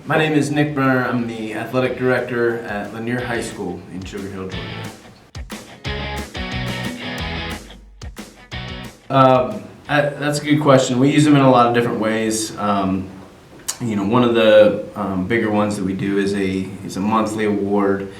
My name is Nick Brenner. I'm the athletic director at Lanier High School in Sugar Hill, Georgia. That's a good question. We use them in a lot of different ways. One of the bigger ones that we do is a monthly award.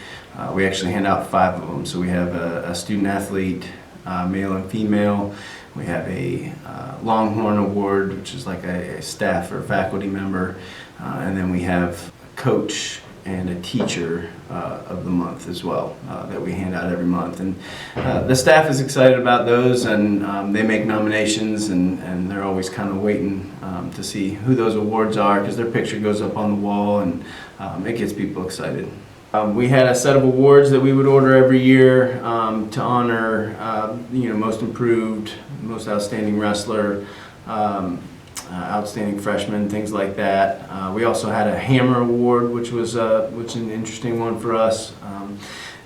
We actually hand out 5 of them. So we have a student athlete, male and female. We have a Longhorn Award, which is like a staff or faculty member. And then we have a coach and a teacher of the month as well that we hand out every month. And the staff is excited about those, and they make nominations, and they're always kind of waiting to see who those awards are, because their picture goes up on the wall, and it gets people excited. We had a set of awards that we would order every year to honor, most improved, most outstanding wrestler, outstanding freshman, things like that. We also had a Hammer Award, which was an interesting one for us,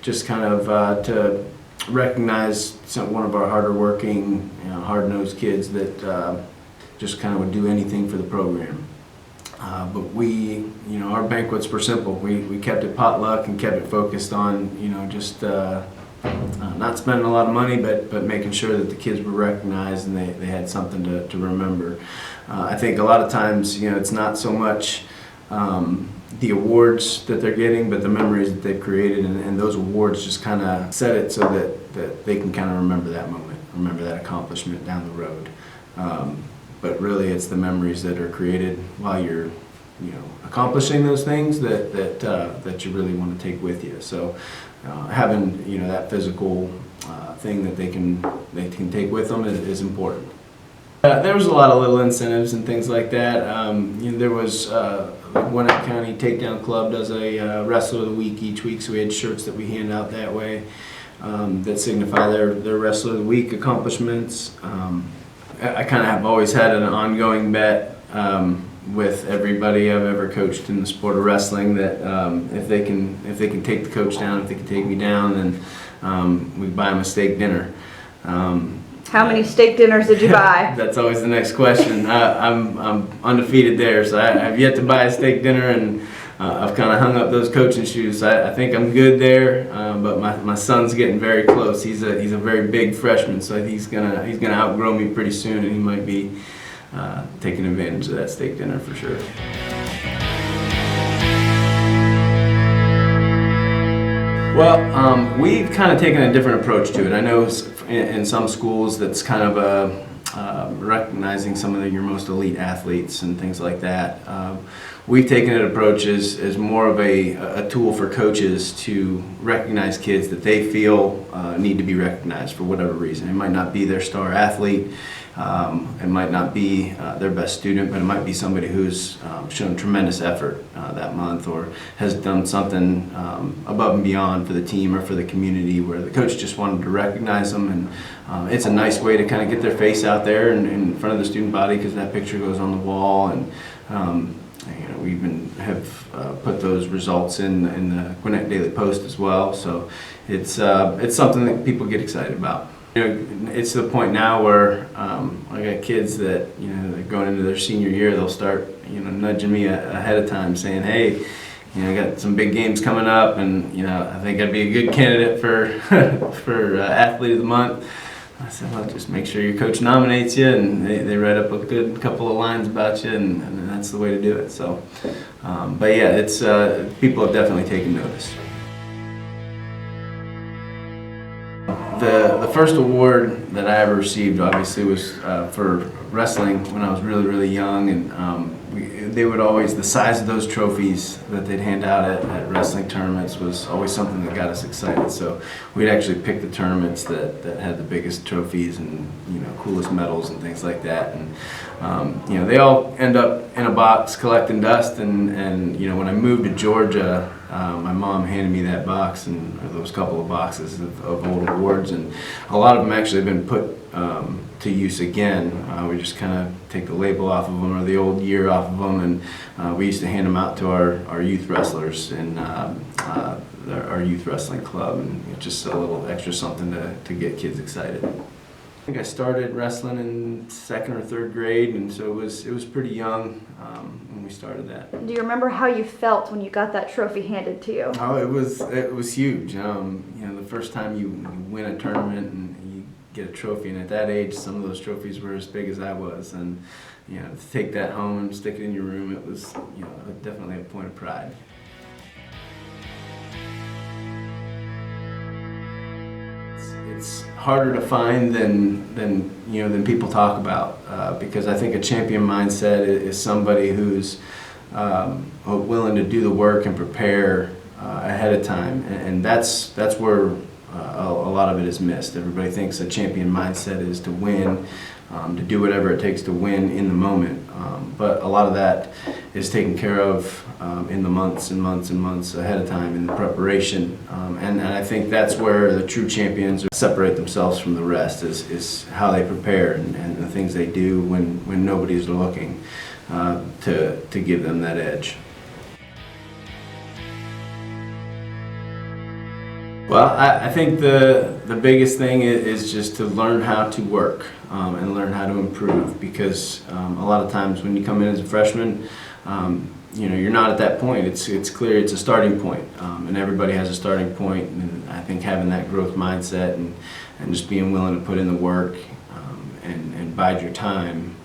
just kind of to recognize one of our harder working, hard-nosed kids that just kind of would do anything for the program. But our banquets were simple. We kept it potluck and kept it focused on, just not spending a lot of money, but making sure that the kids were recognized and they had something to remember. I think a lot of times, it's not so much the awards that they're getting, but the memories that they've created, and those awards just kind of set it so that they can kind of remember that moment, remember that accomplishment down the road. But really, it's the memories that are created while you're, accomplishing those things that you really want to take with you. So, having that physical thing that they can take with them is important. There was a lot of little incentives and things like that. There was Gwinnett County Takedown Club does a Wrestler of the Week each week, so we had shirts that we hand out that way that signify their Wrestler of the Week accomplishments. I kind of have always had an ongoing bet with everybody I've ever coached in the sport of wrestling that if they can take the coach down, if they can take me down, then we buy them a steak dinner. How many steak dinners did you buy? That's always the next question. I'm undefeated there, so I have yet to buy a steak dinner, and I've kind of hung up those coaching shoes. I think I'm good there, but my son's getting very close. He's a very big freshman, so he's gonna outgrow me pretty soon, and he might be taking advantage of that steak dinner for sure. Well, we've kind of taken a different approach to it. I know in some schools that's kind of recognizing some of your most elite athletes and things like that. We've taken an approach as more of a tool for coaches to recognize kids that they feel need to be recognized for whatever reason. It might not be their star athlete, it might not be their best student, but it might be somebody who's shown tremendous effort that month, or has done something above and beyond for the team or for the community, where the coach just wanted to recognize them. And it's a nice way to kind of get their face out there in front of the student body, because that picture goes on the wall. And we even have put those results in the Gwinnett Daily Post as well. So it's something that people get excited about. It's to the point now where I got kids that they're going into their senior year. They'll start nudging me ahead of time, saying, "Hey, I got some big games coming up, and I think I'd be a good candidate for for Athlete of the Month." I said, "Well, just make sure your coach nominates you," and they write up a good couple of lines about you, and that's the way to do it. So, but yeah, it's people have definitely taken notice. The first award that I ever received, obviously, was for wrestling when I was really, really young, and they would always, the size of those trophies that they'd hand out at wrestling tournaments was always something that got us excited. So we'd actually pick the tournaments that had the biggest trophies and coolest medals and things like that. And they all end up in a box collecting dust. And when I moved to Georgia, my mom handed me that box, and those couple of boxes of old awards, and a lot of them actually have been put to use again. We just kind of take the label off of them, or the old year off of them, and we used to hand them out to our youth wrestlers in our youth wrestling club, and it's just a little extra something to get kids excited. I think I started wrestling in 2nd or 3rd grade, and so it was pretty young when we started that. Do you remember how you felt when you got that trophy handed to you? Oh, it was huge. The first time you win a tournament and you get a trophy, and at that age, some of those trophies were as big as I was, and to take that home and stick it in your room, it was definitely a point of pride. It's harder to find than people talk about, because I think a champion mindset is somebody who's willing to do the work and prepare ahead of time, and that's where a lot of it is missed. Everybody thinks a champion mindset is to win, to do whatever it takes to win in the moment, but a lot of that is taken care of in the months and months and months ahead of time in the preparation, and I think that's where the true champions separate themselves from the rest, is how they prepare and the things they do when nobody's looking, to give them that edge. Well, I think the biggest thing is just to learn how to work, and learn how to improve, because a lot of times when you come in as a freshman, you're not at that point. It's clear it's a starting point, and everybody has a starting point, and I think having that growth mindset and just being willing to put in the work, and bide your time,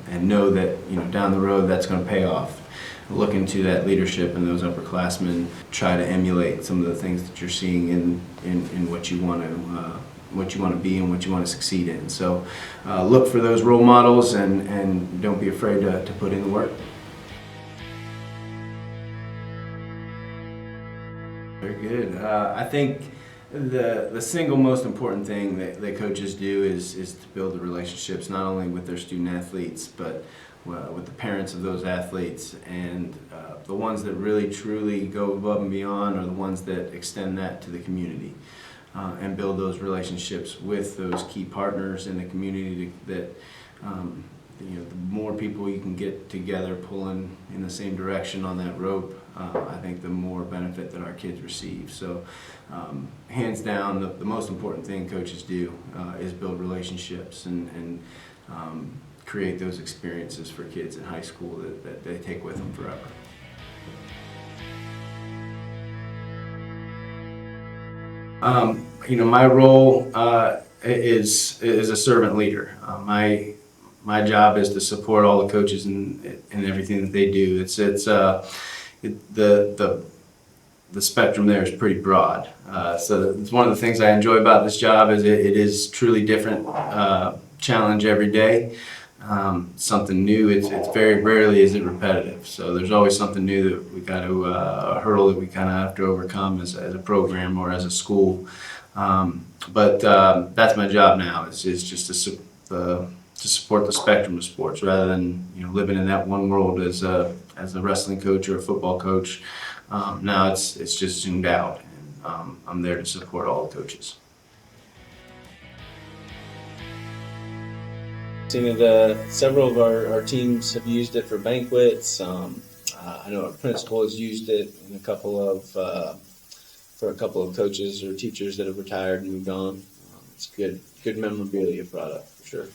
and know that down the road that's going to pay off. Look into that leadership and those upperclassmen. Try to emulate some of the things that you're seeing in what you want to be and what you want to succeed in. So look for those role models, and don't be afraid to put in the work. Very good. I think the single most important thing that coaches do is to build the relationships, not only with their student athletes, but with the parents of those athletes, and the ones that really truly go above and beyond are the ones that extend that to the community, and build those relationships with those key partners in the community. That the more people you can get together pulling in the same direction on that rope, I think the more benefit that our kids receive. So hands down, the most important thing coaches do is build relationships and create those experiences for kids in high school that they take with them forever. My role is a servant leader. My job is to support all the coaches in everything that they do. The spectrum there is pretty broad. So it's one of the things I enjoy about this job is it is truly different challenge every day. Something new. It's very rarely is it repetitive. So there's always something new that we got to a hurdle that we kind of have to overcome as a program or as a school. But that's my job now. Is just to support the spectrum of sports rather than living in that one world as a wrestling coach or a football coach. Now it's just zoomed out, and I'm there to support all the coaches. Several of our teams have used it for banquets. I know our principal has used it in for a couple of coaches or teachers that have retired and moved on. It's good memorabilia product for sure.